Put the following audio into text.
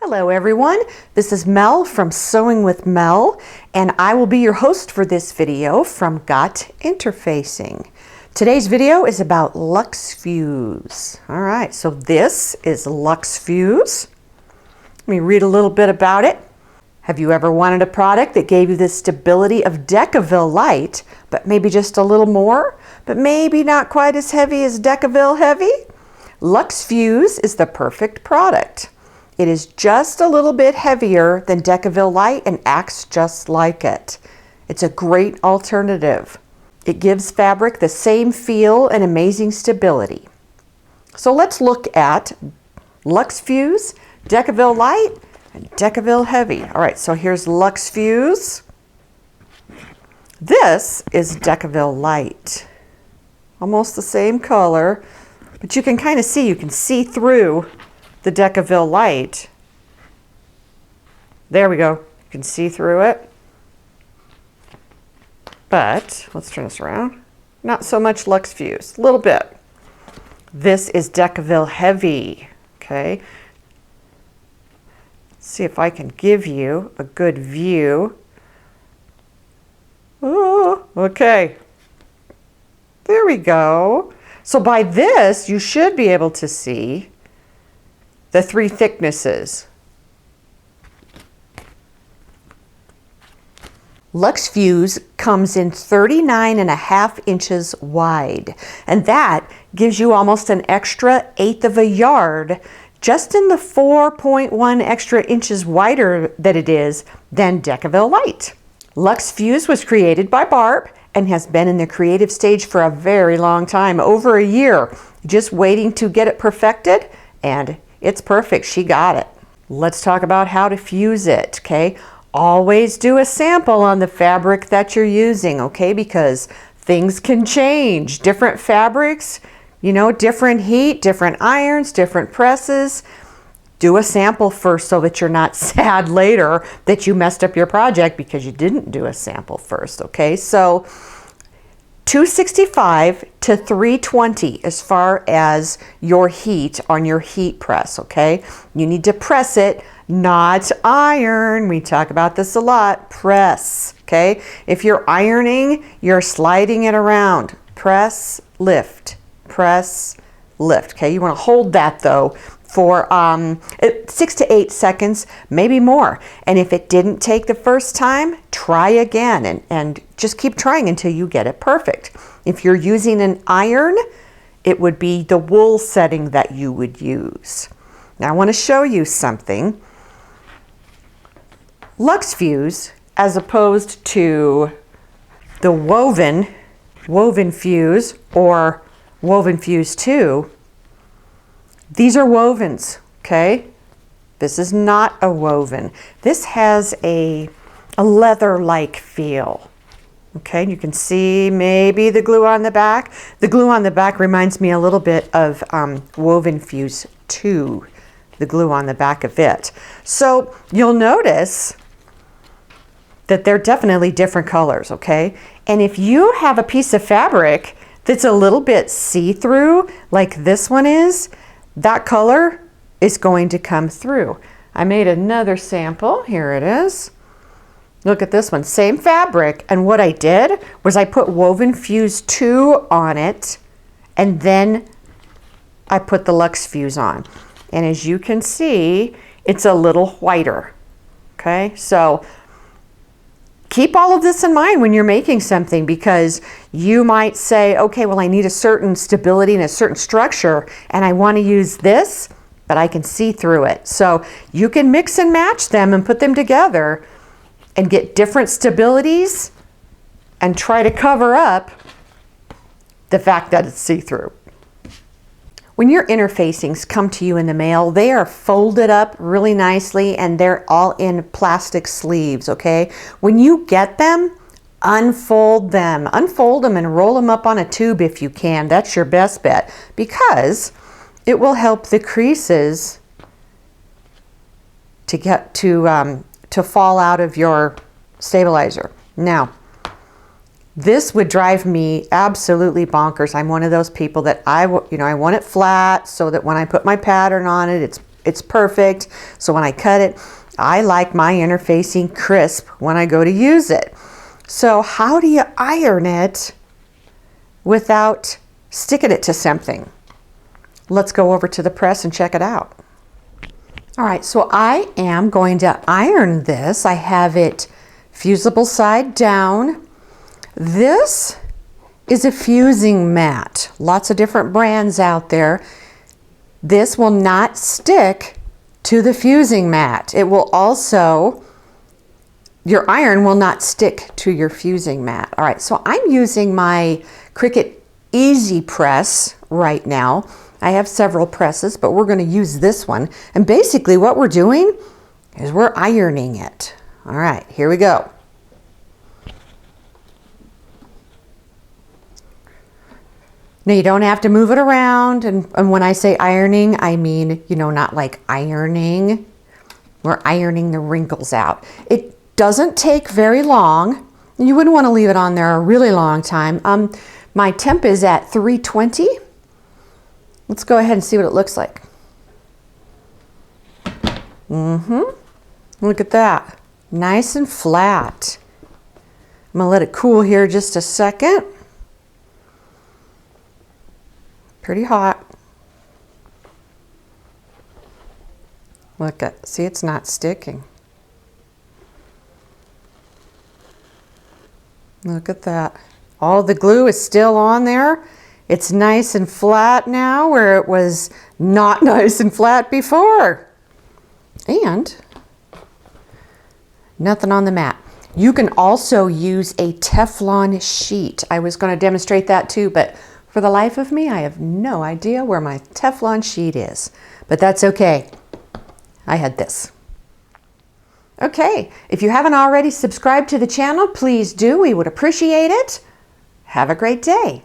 Hello everyone, this is Mel from Sewing with Mel, and I will be your host for this video from Got Interfacing. Today's video is about LuxeFuse. Alright, so this is LuxeFuse. Let me read a little bit about it. Have you ever wanted a product that gave you the stability of Decaville Light, but maybe just a little more, but maybe not quite as heavy as Decaville Heavy? LuxeFuse is the perfect product. It is just a little bit heavier than Decaville Light and acts just like it. It's a great alternative. It gives fabric the same feel and amazing stability. So let's look at LuxeFuse, Decaville Light, and Decaville Heavy. All right, so here's LuxeFuse. This is Decaville Light. Almost the same color, but you can kind of see, you can see through the Decaville Light. There we go. You can see through it. But let's turn this around. Not so much LuxeFuse, a little bit. This is Decaville Heavy. Okay. Let's see if I can give you a good view. Oh, okay. There we go. So by this, you should be able to see the three thicknesses. LuxeFuse comes in 39.5 inches wide, and that gives you almost an extra 1/8 of a yard just in the 4.1 extra inches wider that it is than Decaville Light. LuxeFuse was created by Barb and has been in the creative stage for a very long time, over a year, just waiting to get it perfected, and it's perfect. She got it. Let's talk about how to fuse it, okay? Always do a sample on the fabric that you're using, okay? Because things can change. Different fabrics, you know, different heat, different irons, different presses. Do a sample first so that you're not sad later that you messed up your project because you didn't do a sample first, okay? So 265 to 320 as far as your heat on your heat press, okay? You need to press it, not iron. We talk about this a lot. Press, okay? If you're ironing, you're sliding it around. Press, lift, okay? You want to hold that though for 6 to 8 seconds, maybe more. And if it didn't take the first time, try again and just keep trying until you get it perfect. If you're using an iron, it would be the wool setting that you would use. Now I want to show you something. LuxeFuse, as opposed to the woven fuse or woven fuse 2, these are wovens, okay? This is not a woven. This has a leather-like feel, okay? You can see maybe the glue on the back. The glue on the back reminds me a little bit of woven fuse 2, the glue on the back of it. So you'll notice that they're definitely different colors, okay? And if you have a piece of fabric that's a little bit see-through, like this one is, that color is going to come through. I made another sample. Here it is. Look at this one. Same fabric. And what I did was I put woven fuse 2 on it, and then I put the LuxeFuse on. And as you can see, it's a little whiter. Okay, so keep all of this in mind when you're making something, because you might say, okay, well, I need a certain stability and a certain structure, and I want to use this, but I can see through it. So you can mix and match them and put them together and get different stabilities and try to cover up the fact that it's see-through. When your interfacings come to you in the mail, they are folded up really nicely and they're all in plastic sleeves, okay? When you get them, unfold them and roll them up on a tube if you can. That's your best bet, because it will help the creases to get to fall out of your stabilizer. Now, This would drive me absolutely bonkers. I'm one of those people that I want it flat so that when I put my pattern on it, It's perfect. So when I cut it, I like my interfacing crisp when I go to use it. So how do you iron it without sticking it to something? Let's go over to the press and check it out. All right, so I am going to iron this. I have it fusible side down. This is a fusing mat. Lots of different brands out there. This will not stick to the fusing mat. It will also, your iron will not stick to your fusing mat. All right, so I'm using my Cricut Easy Press right now. I have several presses, but we're going to use this one. And basically what we're doing is we're ironing it. All right, here we go. Now you don't have to move it around. And when I say ironing, I mean, you know, not like ironing. We're ironing the wrinkles out. It doesn't take very long. You wouldn't want to leave it on there a really long time. My temp is at 320. Let's go ahead and see what it looks like. Look at that. Nice and flat. I'm going to let it cool here just a second. Pretty hot. Look at, see, it's not sticking. Look at that. All the glue is still on there. It's nice and flat now where it was not nice and flat before. And nothing on the mat. You can also use a Teflon sheet. I was going to demonstrate that too, but for the life of me, I have no idea where my Teflon sheet is. But that's okay. I had this. Okay, if you haven't already subscribed to the channel, please do. We would appreciate it. Have a great day.